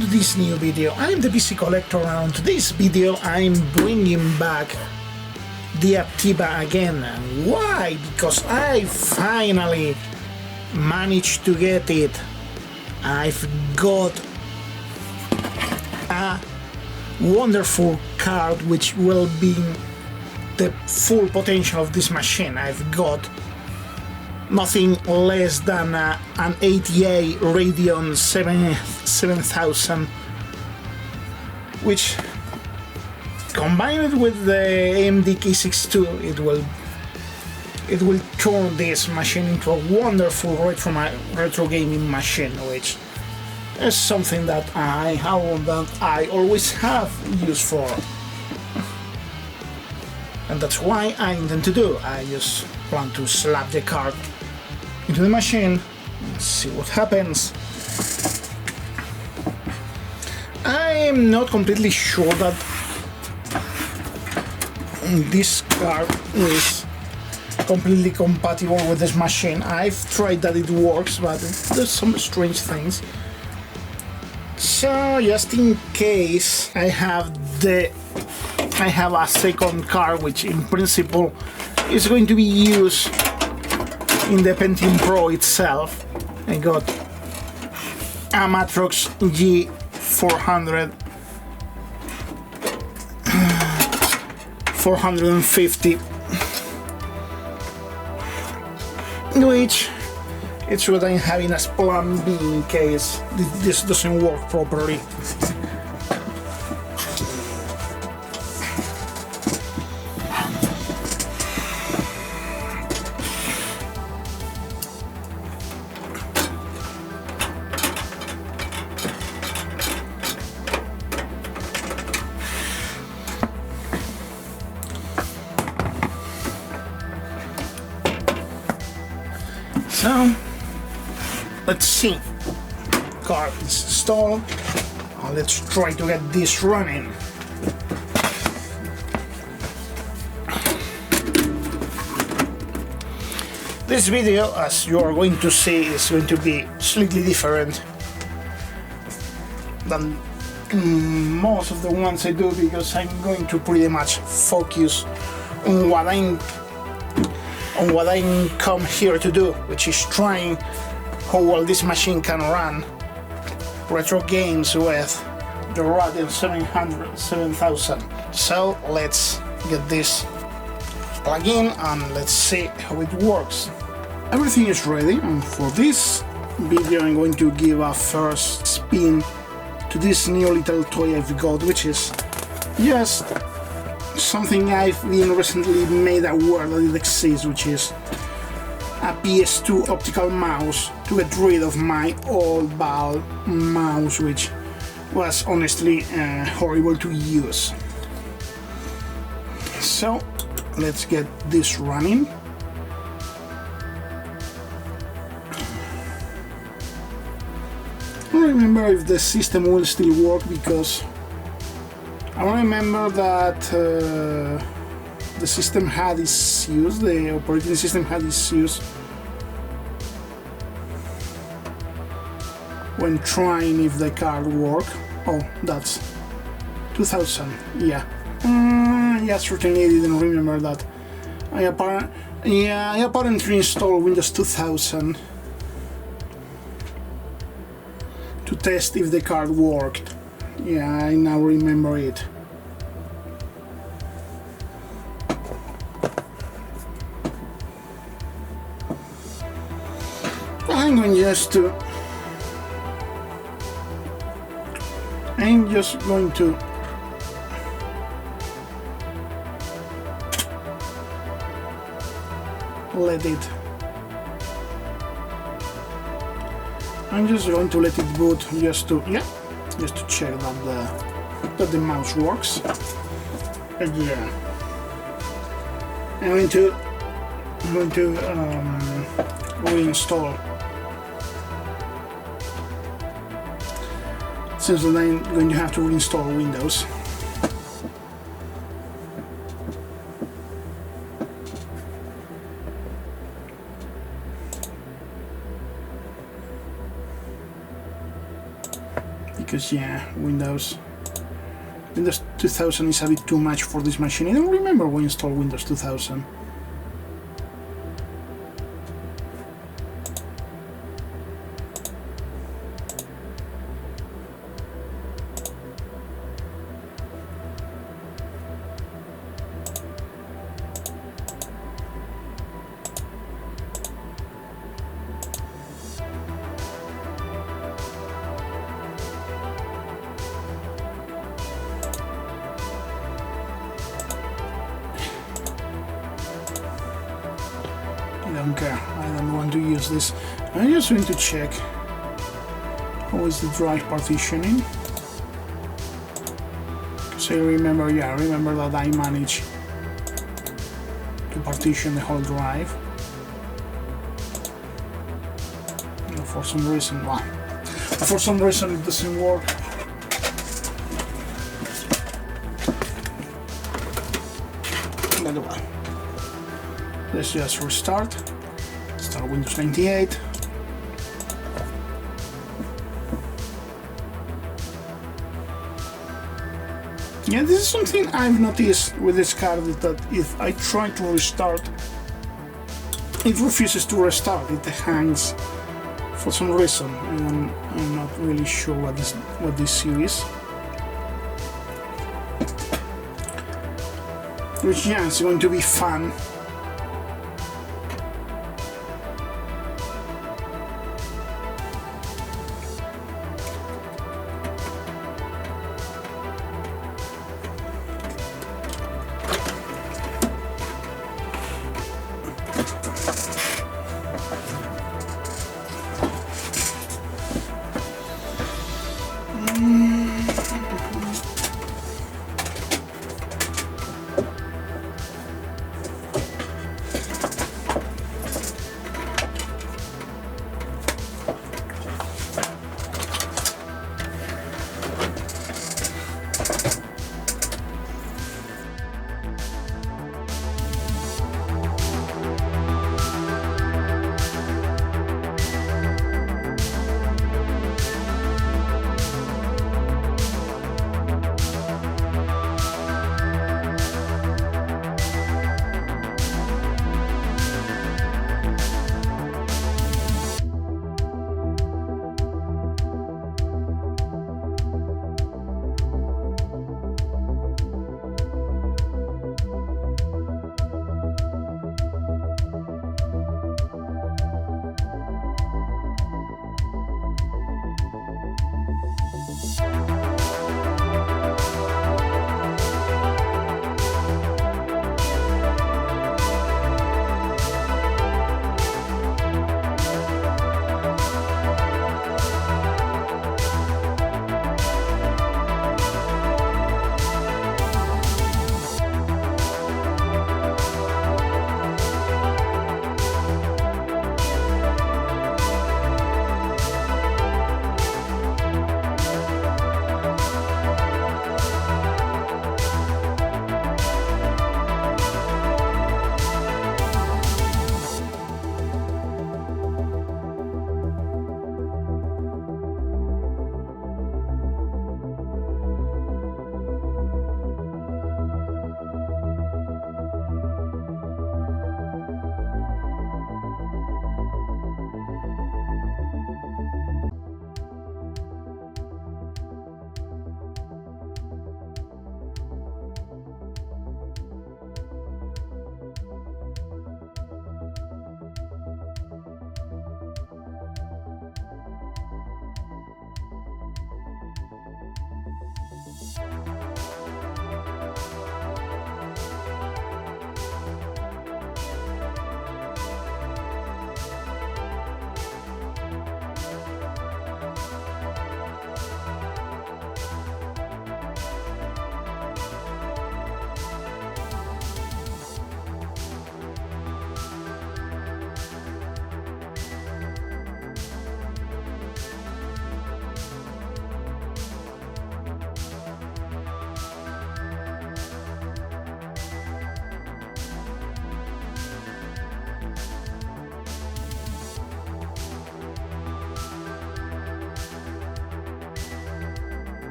welcome to this new video. I'm the PC Collector, and on today's video I'm bringing back the Aptiva again. Why? Because I finally managed to get it. I've got a wonderful card which will be the full potential of this machine. I've got nothing less than an 80A Radeon 7000, which combined with the AMD K62 it will turn this machine into a wonderful retro gaming machine, which is something that I always have use for, and that's why I intend to do. I just plan to slap the card into the machine and see what happens. I am not completely sure that this card is completely compatible with this machine. I've tried that it works, but there's some strange things. So just in case, I have a second card which in principle is going to be used in the Pentium Pro itself. I got a Matrox G400 450, which it's what I'm having as plan B in case this doesn't work properly. So let's see. Card is installed. Let's try to get this running. This video, as you are going to see, is going to be slightly different than most of the ones I do, because I'm going to pretty much focus on what I come here to do, which is trying how well this machine can run retro games with the Radeon 7000. So let's get this plug in and let's see how it works. Everything is ready, and for this video I'm going to give a first spin to this new little toy I've got, which is just something I've been recently made aware that it exists, which is a PS2 optical mouse to get rid of my old Valve mouse, which was honestly horrible to use. So let's get this running. I don't remember if the system will still work, because I remember that the system had issues, the operating system had issues when trying if the card worked. Oh, that's 2000, yeah. Yeah, certainly I didn't remember that. I apparently installed Windows 2000 to test if the card worked. Yeah, I now remember it. I'm just going to let it. I'm just going to let it boot just to check that the mouse works. Yeah. I'm going to reinstall, since I'm going to have to reinstall Windows. because yeah, Windows 2000 is a bit too much for this machine. I don't remember when I installed Windows 2000. I don't care, I don't want to use this. I'm just going to check how is the drive partitioning. So I remember that I managed to partition the whole drive. And for some reason, it doesn't work. But well, let's just restart. Start Windows 98. Yeah, this is something I've noticed with this card, that if I try to restart, it refuses to restart. It hangs for some reason, and I'm not really sure what this is. Which, yeah, it's going to be fun.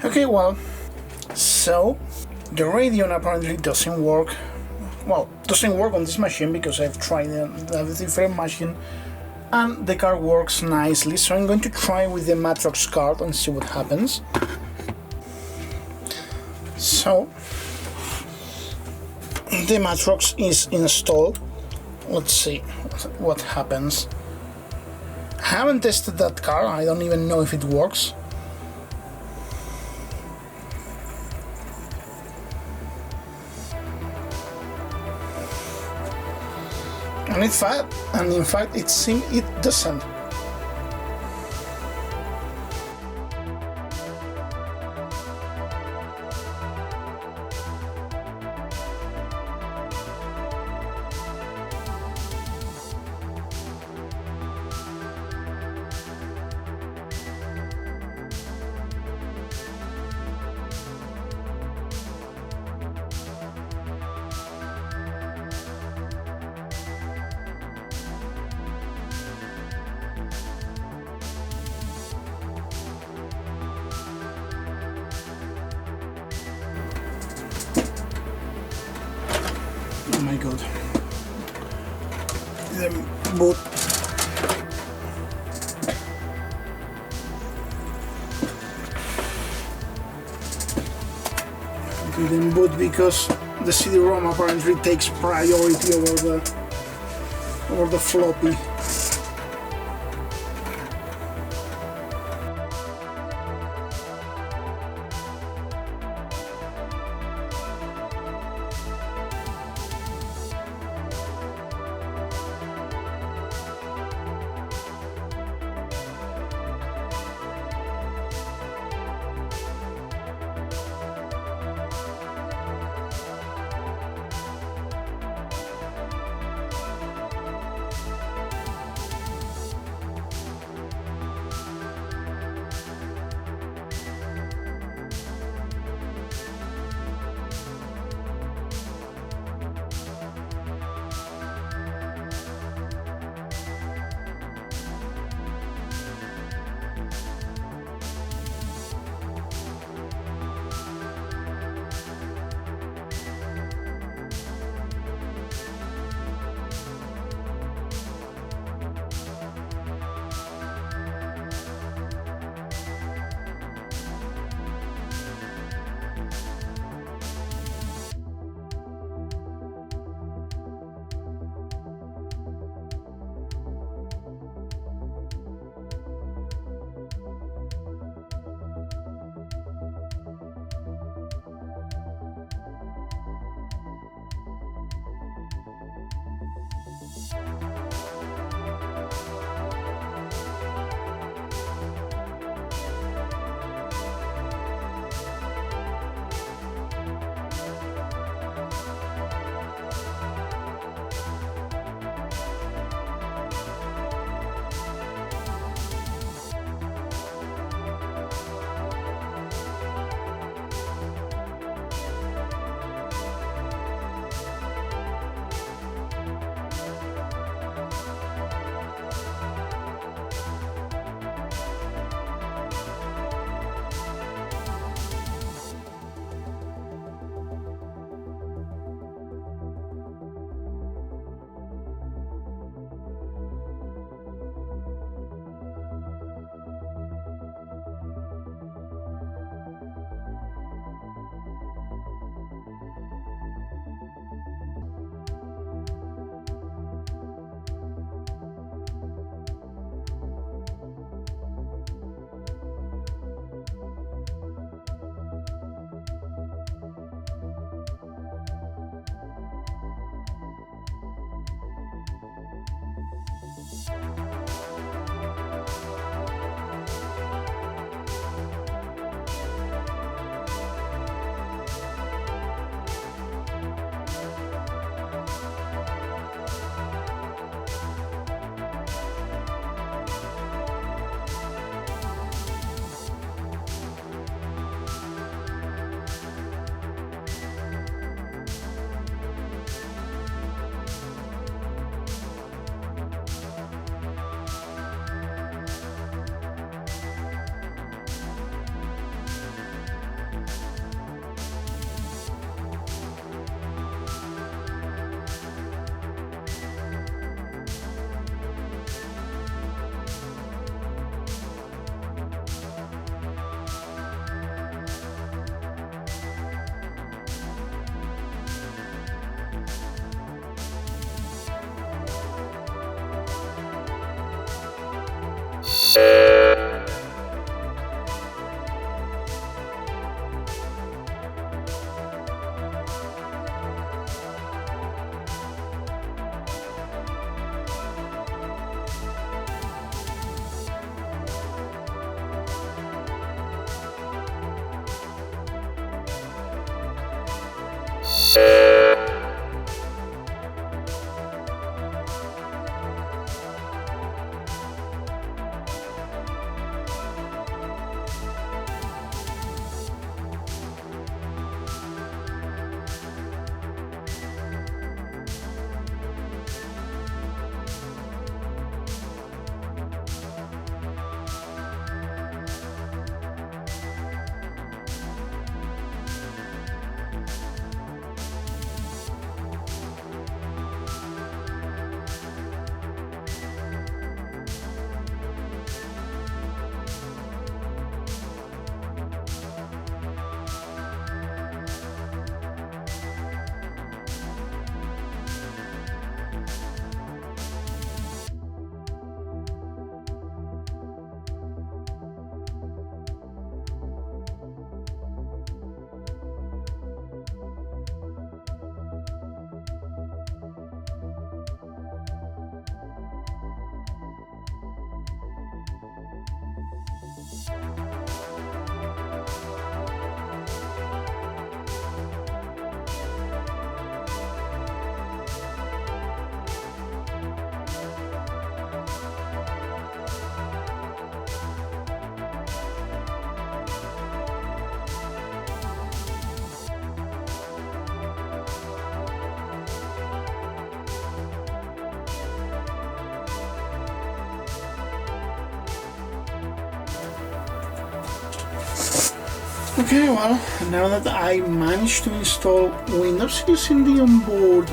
Okay, well, so the Radeon apparently doesn't work. Well, doesn't work on this machine because I've tried a different machine and the card works nicely. So I'm going to try with the Matrox card and see what happens. So the Matrox is installed. Let's see what happens. I haven't tested that card. I don't even know if it works. And in fact, it seems it doesn't. Oh my god. The boot. Didn't boot because the CD-ROM apparently takes priority over the floppy. Okay, well, now that I managed to install Windows using the onboard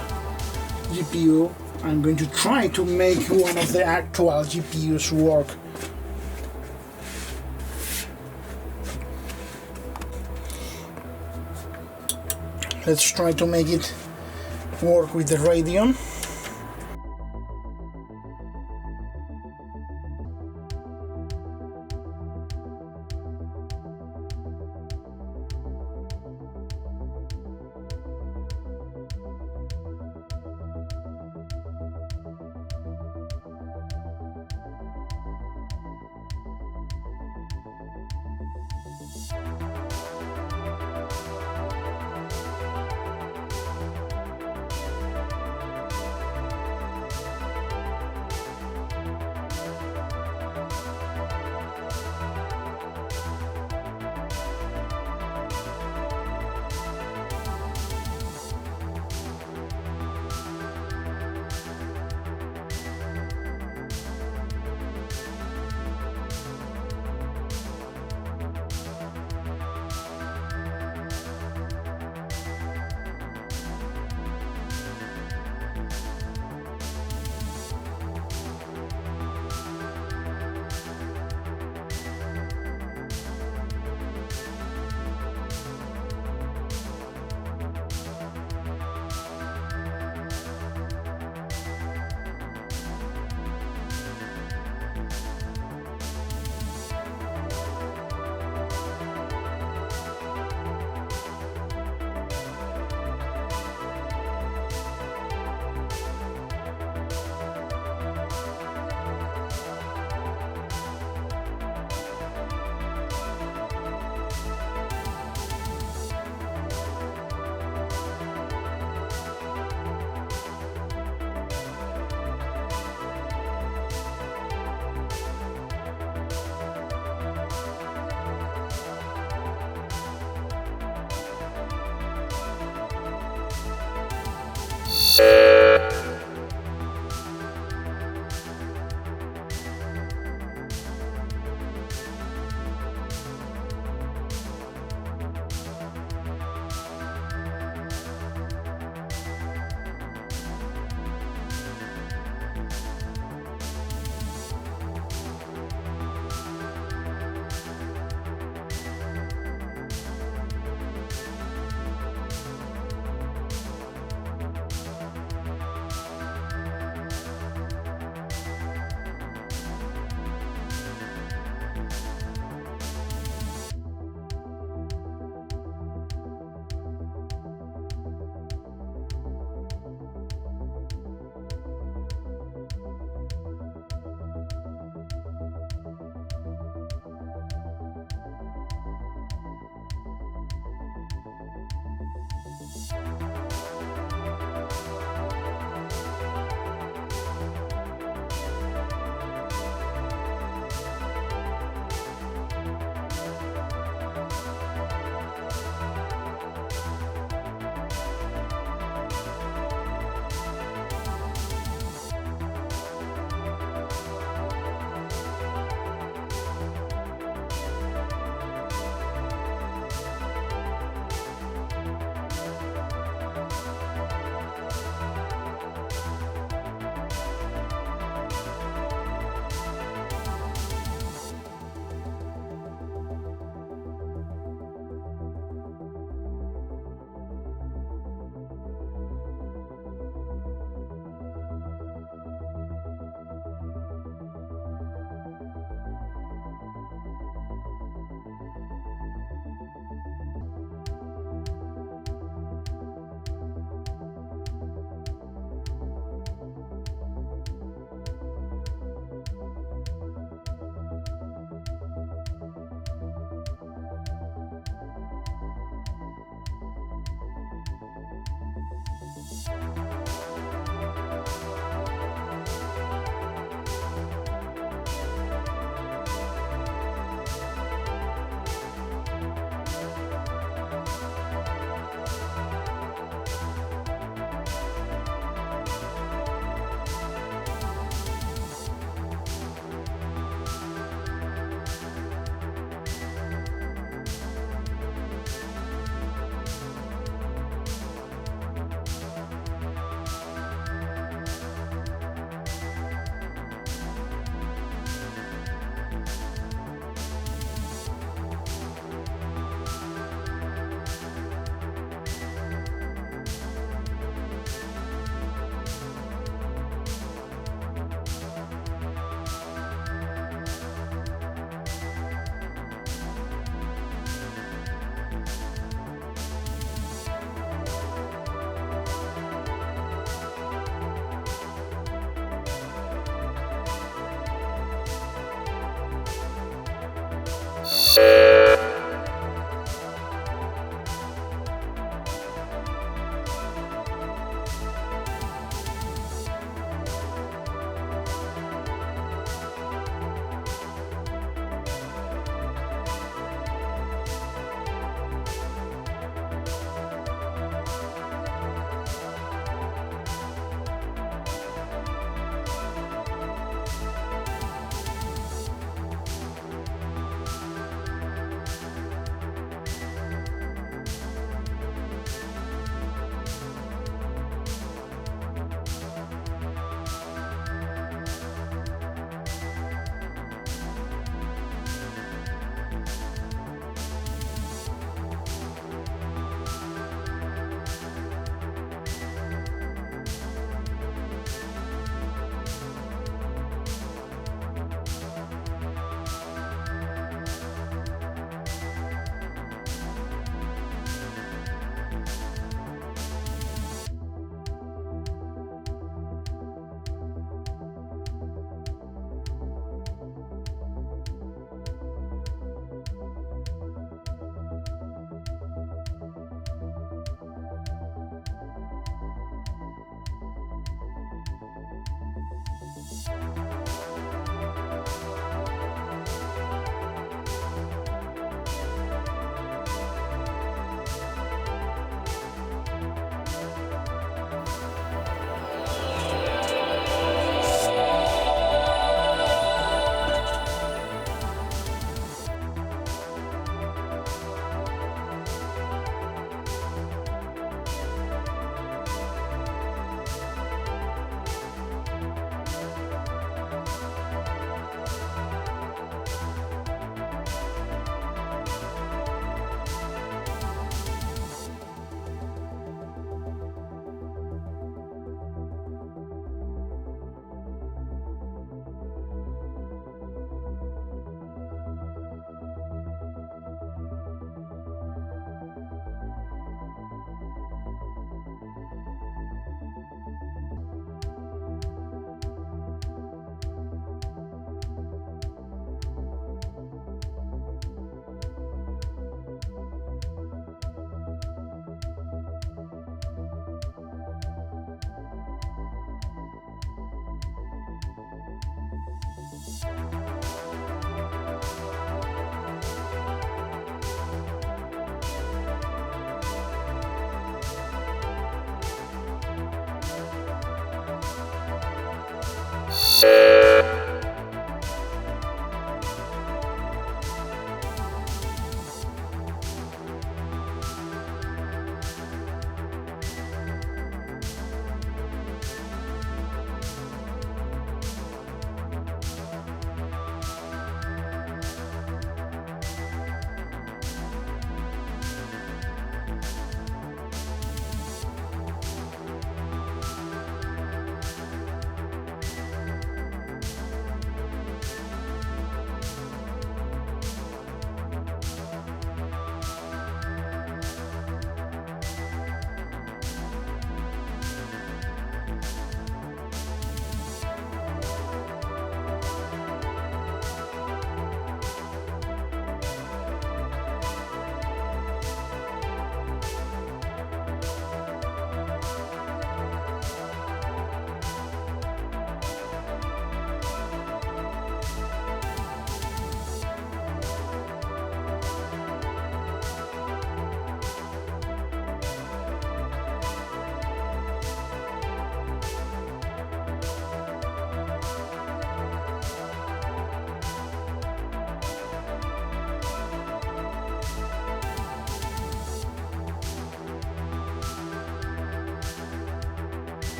GPU, I'm going to try to make one of the actual GPUs work. Let's try to make it work with the Radeon.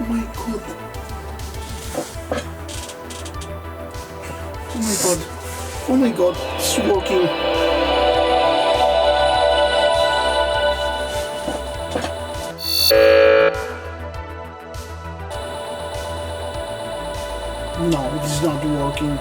my god. Oh my god. Oh my god. It's working. No, it is not working.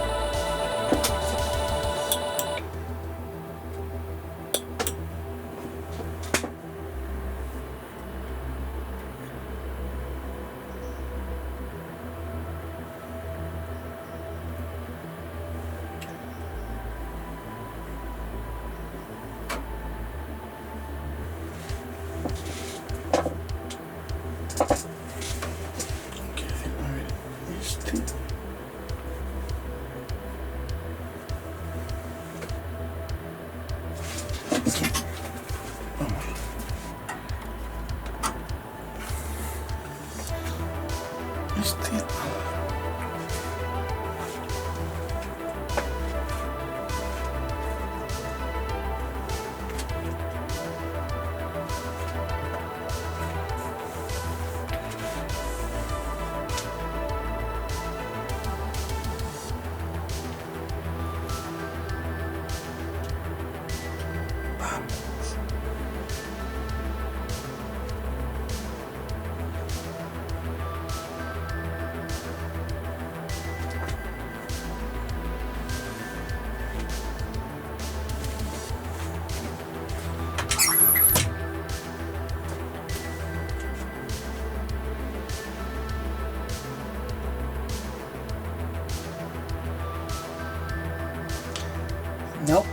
Nope.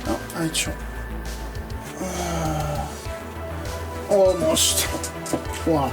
No, I tried. Almost. Wow.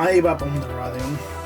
I gave up on the Radeon.